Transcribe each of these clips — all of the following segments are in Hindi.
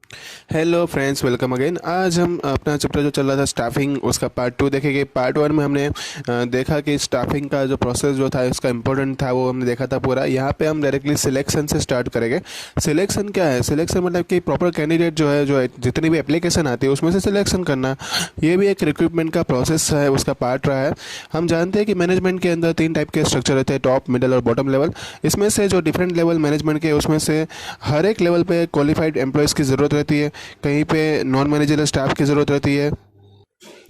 Hello friends, welcome again. आज हम अपना चैप्टर जो चल रहा था स्टाफिंग, उसका पार्ट टू देखेंगे। पार्ट वन में हमने देखा कि स्टाफिंग का जो प्रोसेस जो था उसका इम्पोर्टेंट था, वो हमने देखा था पूरा। यहाँ पे हम डायरेक्टली सिलेक्शन से स्टार्ट करेंगे। सिलेक्शन क्या है? सिलेक्शन मतलब कि प्रॉपर कैंडिडेट जो है जितनी भी एप्लीकेशन आती है उसमें से सिलेक्शन करना। ये भी एक रिक्रूटमेंट का प्रोसेस है, उसका पार्ट रहा है। हम जानते हैं कि मैनेजमेंट के अंदर तीन टाइप के स्ट्रक्चर रहते हैं, टॉप, मिडल और बॉटम लेवल। इसमें से जो डिफरेंट लेवल मैनेजमेंट के, उसमें से हर एक लेवल पे क्वालिफाइड एम्प्लॉयज़ की ज़रूरत रहती है। कहीं पे नॉन मैनेजरल स्टाफ की ज़रूरत रहती है।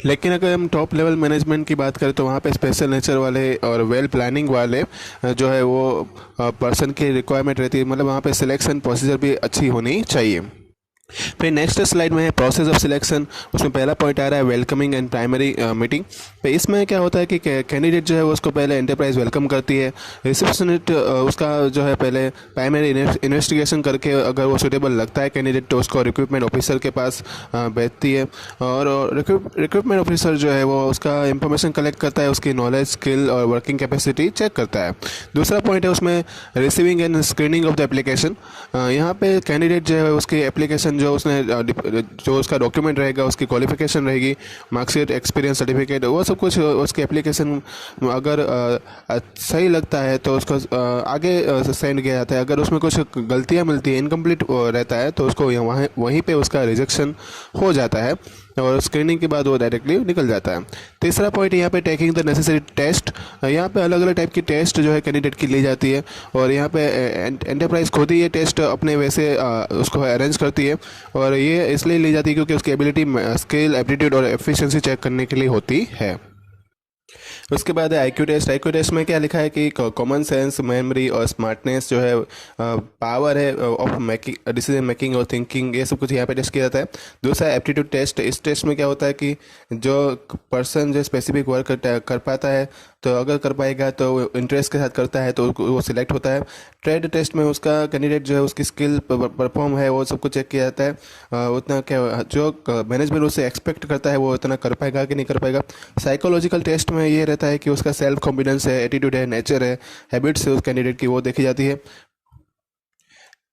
लेकिन अगर हम टॉप लेवल मैनेजमेंट की बात करें तो वहाँ पे स्पेशल नेचर वाले और वेल प्लानिंग वाले जो है वो पर्सन की रिक्वायरमेंट रहती है। मतलब वहाँ पे सिलेक्शन प्रोसीजर भी अच्छी होनी चाहिए। फिर नेक्स्ट स्लाइड में है प्रोसेस ऑफ सिलेक्शन। उसमें पहला पॉइंट आ रहा है वेलकमिंग एंड प्राइमरी मीटिंग। तो इसमें क्या होता है कि कैंडिडेट जो है वो उसको पहले एंटरप्राइज वेलकम करती है। रिसेप्शनिस्ट उसका जो है पहले प्राइमरी इन्वेस्टिगेशन करके अगर वो सुटेबल लगता है कैंडिडेट तो उसको रिक्रूटमेंट ऑफिसर के पास भेजती है। और रिक्रूटमेंट ऑफिसर जो है वो उसका इंफॉर्मेशन कलेक्ट करता है, उसकी नॉलेज, स्किल और वर्किंग कैपेसिटी चेक करता है। दूसरा पॉइंट है उसमें receiving end screening of the application. यहाँ पे कैंडिडेट जो है उसकी एप्लीकेशन जो उसने जो उसका डॉक्यूमेंट रहेगा, उसकी क्वालिफिकेशन रहेगी, मार्कशीट, एक्सपीरियंस सर्टिफिकेट, वो सब कुछ उसके एप्लीकेशन अगर सही लगता है तो उसको आगे सेंड किया जाता है। अगर उसमें कुछ गलतियाँ मिलती है, इनकम्प्लीट रहता है, तो उसको वहाँ वहीं पे उसका रिजेक्शन हो जाता है और स्क्रीनिंग के बाद वो डायरेक्टली निकल जाता है। तीसरा पॉइंट यहाँ पे टेकिंग द नेसेसरी टेस्ट। यहाँ पे अलग अलग टाइप की टेस्ट जो है कैंडिडेट की ली जाती है और यहाँ पे एंटरप्राइज खुद ही ये टेस्ट अपने वैसे उसको अरेंज करती है। और ये इसलिए ली जाती है क्योंकि उसकी एबिलिटी, स्किल, एप्टीट्यूड और एफिशिएंसी चेक करने के लिए होती है। उसके बाद है आईक्यू टेस्ट। आईक्यू टेस्ट में क्या लिखा है कि कॉमन सेंस, मेमोरी और स्मार्टनेस जो है, पावर है ऑफ मेकिंग, डिसीजन मेकिंग और थिंकिंग, ये सब कुछ यहाँ पे टेस्ट किया जाता है। दूसरा एप्टीट्यूड टेस्ट। इस टेस्ट में क्या होता है कि जो पर्सन जो स्पेसिफिक वर्क कर पाता है, तो अगर कर पाएगा तो इंटरेस्ट के साथ करता है तो वो सिलेक्ट होता है। ट्रेड टेस्ट में उसका कैंडिडेट जो है उसकी स्किल, परफॉर्म है, वो सब कुछ चेक किया जाता है। उतना क्या जो मैनेजमेंट उससे एक्सपेक्ट करता है वो उतना कर पाएगा कि नहीं कर पाएगा। साइकोलॉजिकल टेस्ट में ये रहता है कि उसका सेल्फ कॉन्फिडेंस है, एटीट्यूड है, नेचर है, हैबिट्स है उस कैंडिडेट की, वो देखी जाती है।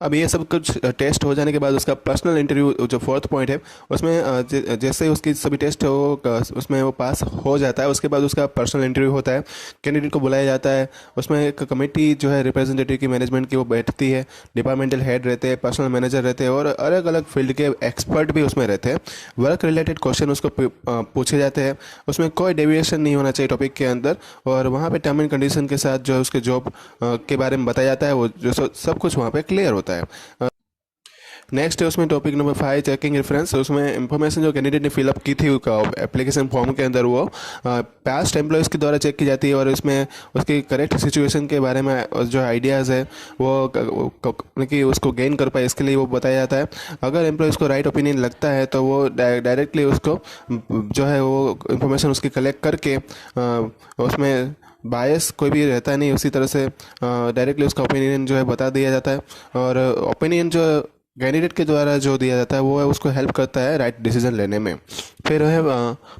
अब ये सब कुछ टेस्ट हो जाने के बाद उसका पर्सनल इंटरव्यू जो फोर्थ पॉइंट है, उसमें जैसे ही उसकी सभी टेस्ट हो उसमें वो पास हो जाता है, उसके बाद उसका पर्सनल इंटरव्यू होता है। कैंडिडेट को बुलाया जाता है। उसमें एक कमेटी जो है रिप्रेजेंटेटिव की, मैनेजमेंट की, वो बैठती है। डिपार्टमेंटल हेड रहते हैं, पर्सनल मैनेजर रहते हैं और अलग अलग फील्ड के एक्सपर्ट भी उसमें रहते हैं। वर्क रिलेटेड क्वेश्चन उसको पूछे जाते हैं। उसमें कोई डेविएशन नहीं होना चाहिए टॉपिक के अंदर। और वहाँ पे टर्म एंड कंडीशन के साथ जो है उसके जॉब के बारे में बताया जाता है। वो जो सब कुछ वहाँ पे क्लियर होता है। नेक्स्ट है उसमें टॉपिक नंबर 5, चेकिंग रेफरेंस। उसमें इंफॉर्मेशन जो कैंडिडेट ने फिलअप की थी एप्लीकेशन फॉर्म के अंदर, वो पास्ट एम्प्लॉयज़ के द्वारा चेक की जाती है और इसमें उसकी करेक्ट सिचुएशन के बारे में जो आइडियाज़ है वो कि उसको गेन कर पाए, इसके लिए वो बताया जाता है। अगर एम्प्लॉयज़ को राइट ओपिनियन लगता है तो वो डायरेक्टली उसको जो है वो इंफॉर्मेशन उसकी कलेक्ट करके उसमें बायस कोई भी रहता नहीं, उसी तरह से डायरेक्टली उसका ओपिनियन जो है बता दिया जाता है। और ओपिनियन जो कैंडिडेट के द्वारा जो दिया जाता है वो है उसको हेल्प करता है राइट डिसीजन लेने में। फिर है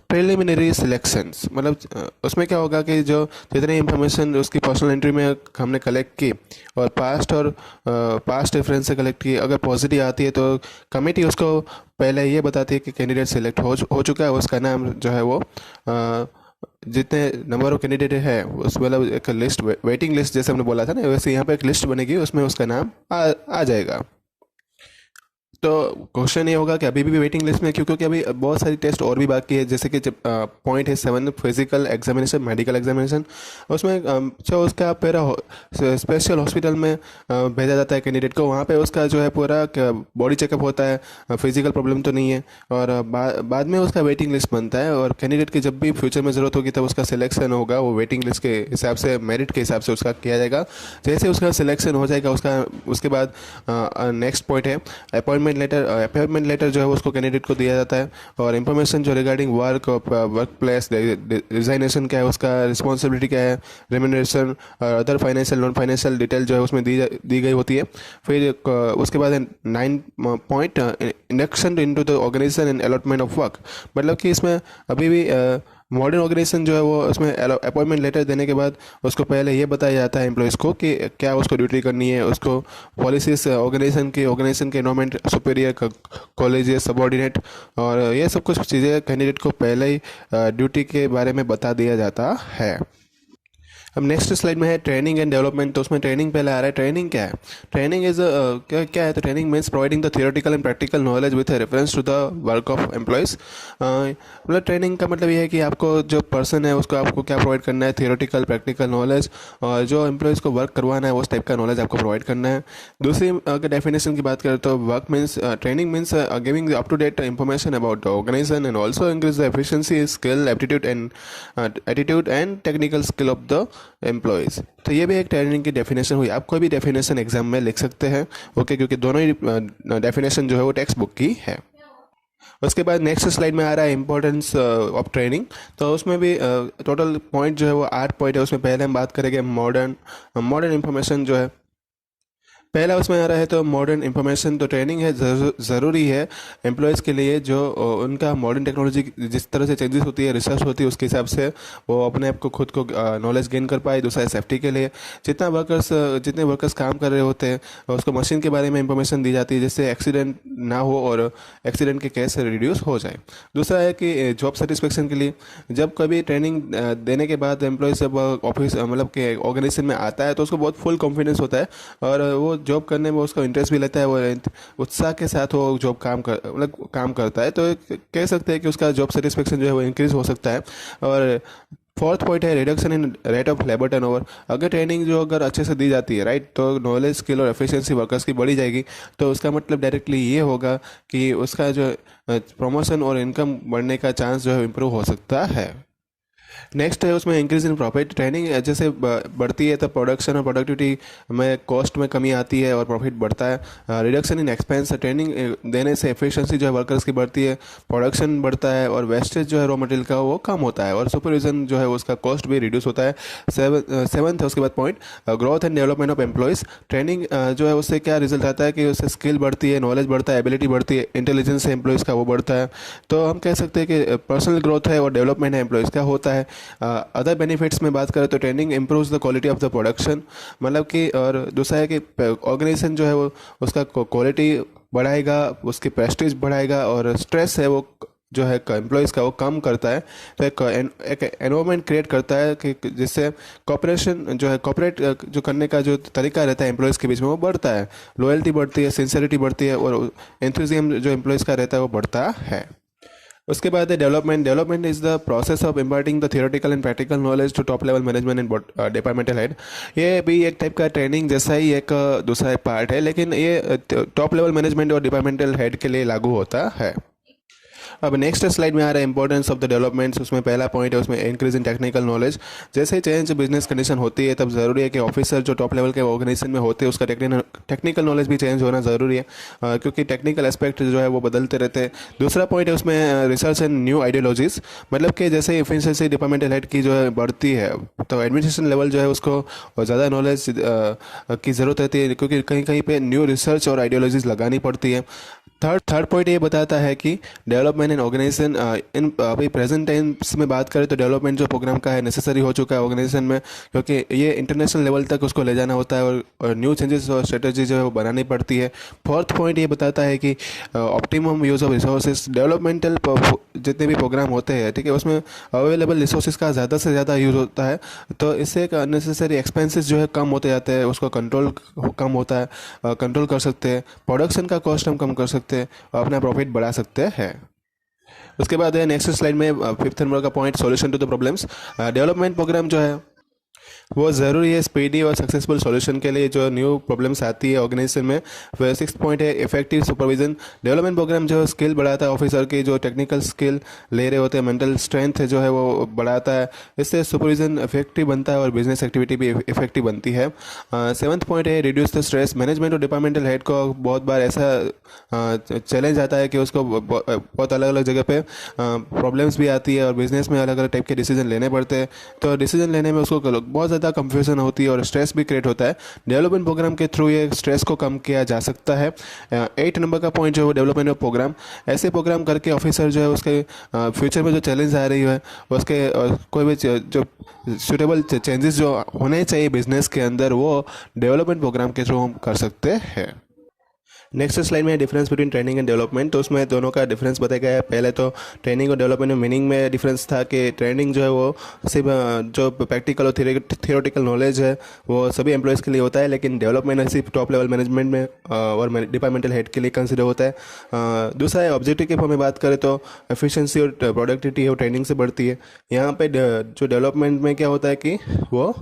प्रिलिमिनरी सिलेक्शंस। मतलब उसमें क्या होगा कि जो जितनी इंफॉर्मेशन उसकी पर्सनल एंट्री में हमने कलेक्ट की और पास्ट रेफरेंस से कलेक्ट की, अगर पॉजिटिव आती है तो कमेटी उसको पहले ये बताती है कि कैंडिडेट सेलेक्ट हो चुका है। उसका नाम जो है वो जितने नंबर ऑफ कैंडिडेट है उस मतलब एक लिस्ट, वेटिंग लिस्ट जैसे हमने बोला था ना, वैसे यहाँ पे एक लिस्ट बनेगी, उसमें उसका नाम आ जाएगा। तो क्वेश्चन ये होगा कि अभी भी वेटिंग लिस्ट में क्यों? क्योंकि अभी बहुत सारी टेस्ट और भी बाकी है, जैसे कि पॉइंट है 7, फिजिकल एग्जामिनेशन, मेडिकल एग्जामिनेशन। उसमें जो उसका पूरा स्पेशल हॉस्पिटल में भेजा जाता है कैंडिडेट को, वहाँ पे उसका जो है पूरा बॉडी चेकअप होता है, फिजिकल प्रॉब्लम तो नहीं है। और बाद में उसका वेटिंग लिस्ट बनता है और कैंडिडेट की जब भी फ्यूचर में ज़रूरत होगी तब उसका सिलेक्शन होगा, वो वेटिंग लिस्ट के हिसाब से, मेरिट के हिसाब से उसका किया जाएगा। जैसे उसका सिलेक्शन हो जाएगा उसके बाद नेक्स्ट पॉइंट है अपॉइंटमेंट लेटर। अपॉइंटमेंट लेटर जो है उसको कैंडिडेट को दिया जाता है और इंफॉर्मेशन जो रिगार्डिंग वर्क प्लेस, रिजाइनेशन क्या है, उसका रिस्पॉन्सिबिलिटी क्या है, रेम्यूनरेशन और other financial, non financial detail जो है उसमें दी गई होती है। फिर उसके बाद 9 point induction into the organization and allotment of work. मतलब कि इसमें अभी भी मॉडर्न ऑर्गेनाइजेशन जो है वो उसमें अपॉइंटमेंट लेटर देने के बाद उसको पहले ये बताया जाता है एम्प्लॉयज़ को कि क्या उसको ड्यूटी करनी है, उसको पॉलिसीज ऑर्गेनाइजेशन के इन्वायरमेंट, सुपीरियर, कॉलेज, सबॉर्डिनेट, और ये सब कुछ चीज़ें कैंडिडेट को पहले ही ड्यूटी के बारे में बता दिया जाता है। अब नेक्स्ट स्लाइड में है ट्रेनिंग एंड डेवलपमेंट। तो उसमें ट्रेनिंग पहले आ रहा है। ट्रेनिंग क्या है? ट्रेनिंग इज क्या है? तो training means providing the theoretical and practical knowledge with reference to the work of employees. मतलब ट्रेनिंग का मतलब ये है कि आपको जो पर्सन है उसको आपको क्या प्रोवाइड करना है, थियोरेटिकल प्रैक्टिकल नॉलेज, और जो एम्प्लॉयज़ को वर्क करवाना है उस टाइप का नॉलेज आपको प्रोवाइड करना है। दूसरी अगर डेफिनेशन की बात करें तो work means training means giving up to date information about the organization and also increase the efficiency, skill, attitude and technical skill of the employees. तो ये भी एक ट्रेनिंग की डेफिनेशन हुई। आप कोई भी डेफिनेशन एग्जाम में लिख सकते हैं, ओके, क्योंकि दोनों ही डेफिनेशन जो है वो टेक्स्ट बुक की है। उसके बाद नेक्स्ट स्लाइड में आ रहा है इंपॉर्टेंस ऑफ ट्रेनिंग। तो उसमें भी टोटल पॉइंट जो है वो 8 पॉइंट है। उसमें पहले हम बात करेंगे मॉडर्न इंफॉर्मेशन जो है। पहला उसमें आ रहा है तो मॉडर्न इंफॉर्मेशन। तो ट्रेनिंग है ज़रूरी है एम्प्लॉयज़ के लिए, जो उनका मॉडर्न टेक्नोलॉजी जिस तरह से चेंजेस होती है, रिसर्च होती है, उसके हिसाब से वो अपने आप को खुद को नॉलेज गेन कर पाए। दूसरा है सेफ्टी के लिए, जितने वर्कर्स काम कर रहे होते हैं उसको मशीन के बारे में इंफॉर्मेशन दी जाती है जिससे एक्सीडेंट ना हो और एक्सीडेंट के केस रिड्यूस हो जाए। दूसरा है कि जॉब सेटिस्फेक्शन के लिए, जब कभी ट्रेनिंग देने के बाद एम्प्लॉय जब ऑफिस मतलब कि ऑर्गेनाइजेशन में आता है तो उसको बहुत फुल कॉन्फिडेंस होता है और वो जॉब करने में उसका इंटरेस्ट भी लेता है, वो उत्साह के साथ वो जॉब काम करता है। तो कह सकते हैं कि उसका जॉब सेटिस्फेक्शन जो है वो इंक्रीज हो सकता है। और फोर्थ पॉइंट है reduction in rate of labour turnover. अगर ट्रेनिंग जो अगर अच्छे से दी जाती है, राइट, तो नॉलेज, स्किल और एफिशिएंसी वर्कर्स की बढ़ी जाएगी। तो उसका मतलब डायरेक्टली ये होगा कि उसका जो प्रमोशन और इनकम बढ़ने का चांस जो है इम्प्रूव हो सकता है। नेक्स्ट है उसमें इंक्रीज इन प्रॉफिट। ट्रेनिंग जैसे बढ़ती है तो प्रोडक्शन और प्रोडक्टिविटी में कॉस्ट में कमी आती है और प्रॉफिट बढ़ता है। रिडक्शन इन एक्सपेंस, ट्रेनिंग देने से एफिशिएंसी जो है वर्कर्स की बढ़ती है, प्रोडक्शन बढ़ता है और वेस्टेज जो है रॉ मटेरियल का वो कम होता है और सुपरविजन जो है उसका कॉस्ट भी रिड्यूस होता है। सेवन्थ है उसके बाद point growth and development of employees. Training जो है उससे क्या रिजल्ट आता है कि उससे स्किल बढ़ती है, नॉलेज बढ़ता है, एबिलिटी बढ़ती है, इंटेलिजेंस है एम्प्लॉयज़ का वो बढ़ता है। तो हम कह सकते हैं कि पर्सनल ग्रोथ है और डेवलपमेंट है एम्प्लॉयज़ का होता है। अदर बेनिफिट्स में बात करें तो training improves the quality of the production, मतलब कि, और दूसरा है कि ऑर्गेनाइजेशन जो है वो उसका क्वालिटी बढ़ाएगा, उसकी प्रेस्टीज बढ़ाएगा और स्ट्रेस है वो जो है एम्प्लॉयज़ का वो कम करता है। तो एक एनवायरनमेंट क्रिएट करता है कि जिससे कॉपरेशन जो है कॉपरेट जो करने का जो तरीका रहता है एम्प्लॉयज़ के बीच में वो बढ़ता है, लॉयल्टी बढ़ती है, सिंसियरिटी बढ़ती है और एंथुजियाज्म जो एम्प्लॉयज़ का रहता है वो बढ़ता है। उसके बाद है development is the process of imparting the theoretical and practical knowledge to top level management and departmental head. ये भी एक टाइप का ट्रेनिंग जैसा ही एक दूसरा एक पार्ट है, लेकिन ये टॉप लेवल मैनेजमेंट और डिपार्टमेंटल हेड के लिए लागू होता है। अब नेक्स्ट स्लाइड में आ रहा है इंपॉर्टेंस ऑफ द डेवलपमेंट्स। उसमें पहला पॉइंट है उसमें इंक्रीज इन टेक्निकल नॉलेज। जैसे ही चेंज बिजनेस कंडीशन होती है तब ज़रूरी है कि ऑफिसर जो टॉप लेवल के ऑर्गेनाइजेशन में होते हैं उसका टेक्निकल नॉलेज भी चेंज होना ज़रूरी है, क्योंकि टेक्निकल एस्पेक्ट जो है वो बदलते रहते हैं। दूसरा पॉइंट है उसमें रिसर्च एंड न्यू आइडियोलॉजीज, मतलब कि जैसे एफिशिएंसी डिपार्टमेंटल हेड की जो है बढ़ती है तो एडमिनिस्ट्रेशन लेवल जो है उसको ज़्यादा नॉलेज की ज़रूरत रहती है, क्योंकि कहीं कहीं पे न्यू रिसर्च और आइडियोलॉजीज लगानी पड़ती है। थर्ड पॉइंट ये बताता है कि डेवलपमेंट एंड ऑर्गेनाइजेशन इन अभी प्रेजेंट टाइम्स में बात करें तो डेवलपमेंट जो प्रोग्राम का है नेसेसरी हो चुका है ऑर्गेनाइजेशन में, क्योंकि ये इंटरनेशनल लेवल तक उसको ले जाना होता है और न्यू चेंजेस और स्ट्रेटजी जो है वो बनानी पड़ती है। फोर्थ पॉइंट ये बताता है कि optimum use of resources, developmental जितने भी प्रोग्राम होते हैं, ठीक है, उसमें अवेलेबल रिसोर्सेज का ज़्यादा से ज़्यादा यूज़ होता है, तो इससे एक अननेसेसरी एक्सपेंसेस जो है कम होते जाते हैं, उसको कंट्रोल कम होता है, कंट्रोल कर सकते हैं, प्रोडक्शन का कॉस्ट हम कम कर सकते हैं और अपना प्रॉफिट बढ़ा सकते हैं। उसके बाद है नेक्स्ट स्लाइड में फिफ्थ नंबर का point solution to the problems. Development program जो है वो ज़रूरी है स्पीडी और सक्सेसफुल सॉल्यूशन के लिए जो न्यू प्रॉब्लम्स आती है ऑर्गेनाइजेशन में। फिर सिक्स पॉइंट है इफेक्टिव सुपरविजन। डेवलपमेंट प्रोग्राम जो स्किल बढ़ाता है ऑफिसर की, जो टेक्निकल स्किल ले रहे होते हैं, मेंटल स्ट्रेंथ जो है वो बढ़ाता है, इससे सुपरविजन इफेक्टिव बनता है और बिजनेस एक्टिविटी भी इफेक्टिव बनती है। सेवन्थ पॉइंट है रिड्यूस द स्ट्रेस। मैनेजमेंट और डिपार्टमेंटल हेड को बहुत बार ऐसा चैलेंज आता है कि उसको बहुत अलग अलग जगह पे प्रॉब्लम्स भी आती है और बिजनेस में अलग अलग टाइप के डिसीजन लेने पड़ते हैं, तो डिसीजन लेने में उसको बहुत ज़्यादा कंफ्यूजन होती है और स्ट्रेस भी क्रिएट होता है। डेवलपमेंट प्रोग्राम के थ्रू ये स्ट्रेस को कम किया जा सकता है। 8 नंबर का पॉइंट जो है वो डेवलपमेंट ऑफ प्रोग्राम। ऐसे प्रोग्राम करके ऑफिसर जो है उसके फ्यूचर में जो चैलेंज आ रही है उसके कोई भी जो सुटेबल चेंजेस जो होने चाहिए बिजनेस के अंदर वो डेवलपमेंट प्रोग्राम के थ्रू हम कर सकते हैं। नेक्स्ट स्लाइड में difference between training and development. तो उसमें दोनों का डिफरेंस बताया गया है। पहले तो ट्रेनिंग और डेवलपमेंट में मीनिंग में डिफरेंस था कि ट्रेनिंग जो है वो सिर्फ जो प्रैक्टिकल और थियोरेटिकल नॉलेज है वो सभी एम्प्लॉयज़ के लिए होता है, लेकिन डेवलपमेंट सिर्फ टॉप लेवल मैनेजमेंट में और डिपार्टमेंटल हेड के लिए कंसिडर होता है। दूसरा है ऑब्जेक्टिव के फॉर्म में बात करें तो एफिशिएंसी और प्रोडक्टिविटी है वो ट्रेनिंग से बढ़ती है। यहाँ पे जो डेवलपमेंट में क्या होता है कि वो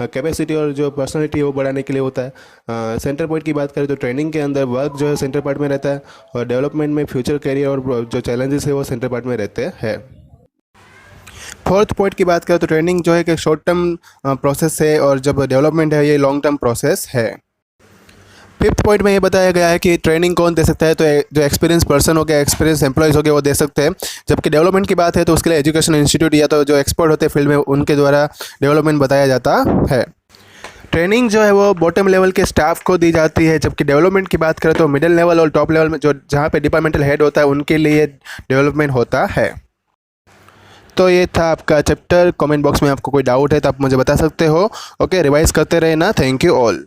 कैपेसिटी और जो पर्सनैलिटी है वो बढ़ाने के लिए होता है। सेंटर पॉइंट की बात करें तो ट्रेनिंग के अंदर वर्क जो है सेंटर पार्ट में रहता है और डेवलपमेंट में फ्यूचर करियर और जो चैलेंजेस है वो सेंटर पार्ट में रहते हैं। फोर्थ पॉइंट की बात करें तो ट्रेनिंग जो है कि शॉर्ट टर्म प्रोसेस है और जब डेवलपमेंट है ये लॉन्ग टर्म प्रोसेस है। फिफ्थ पॉइंट में ये बताया गया है कि ट्रेनिंग कौन दे सकता है, तो जो एक्सपीरियंस पर्सन हो गया, एक्सपीरियंस एम्प्लॉयज़ हो गए वो दे सकते हैं, जबकि डेवलपमेंट की बात है तो उसके लिए एजुकेशन इंस्टीट्यूट या तो जो एक्सपर्ट होते हैं फील्ड में उनके द्वारा डेवलपमेंट बताया जाता है। ट्रेनिंग जो है वो बॉटम लेवल के स्टाफ को दी जाती है, जबकि डेवलपमेंट की बात करें तो मिडिल लेवल और टॉप लेवल में जो जहाँ पे डिपार्टमेंटल हेड होता है उनके लिए डेवलपमेंट होता है। तो ये था आपका चैप्टर। कमेंट बॉक्स में आपको कोई डाउट है तो आप मुझे बता सकते हो। ओके, रिवाइज करते रहना। Thank you all.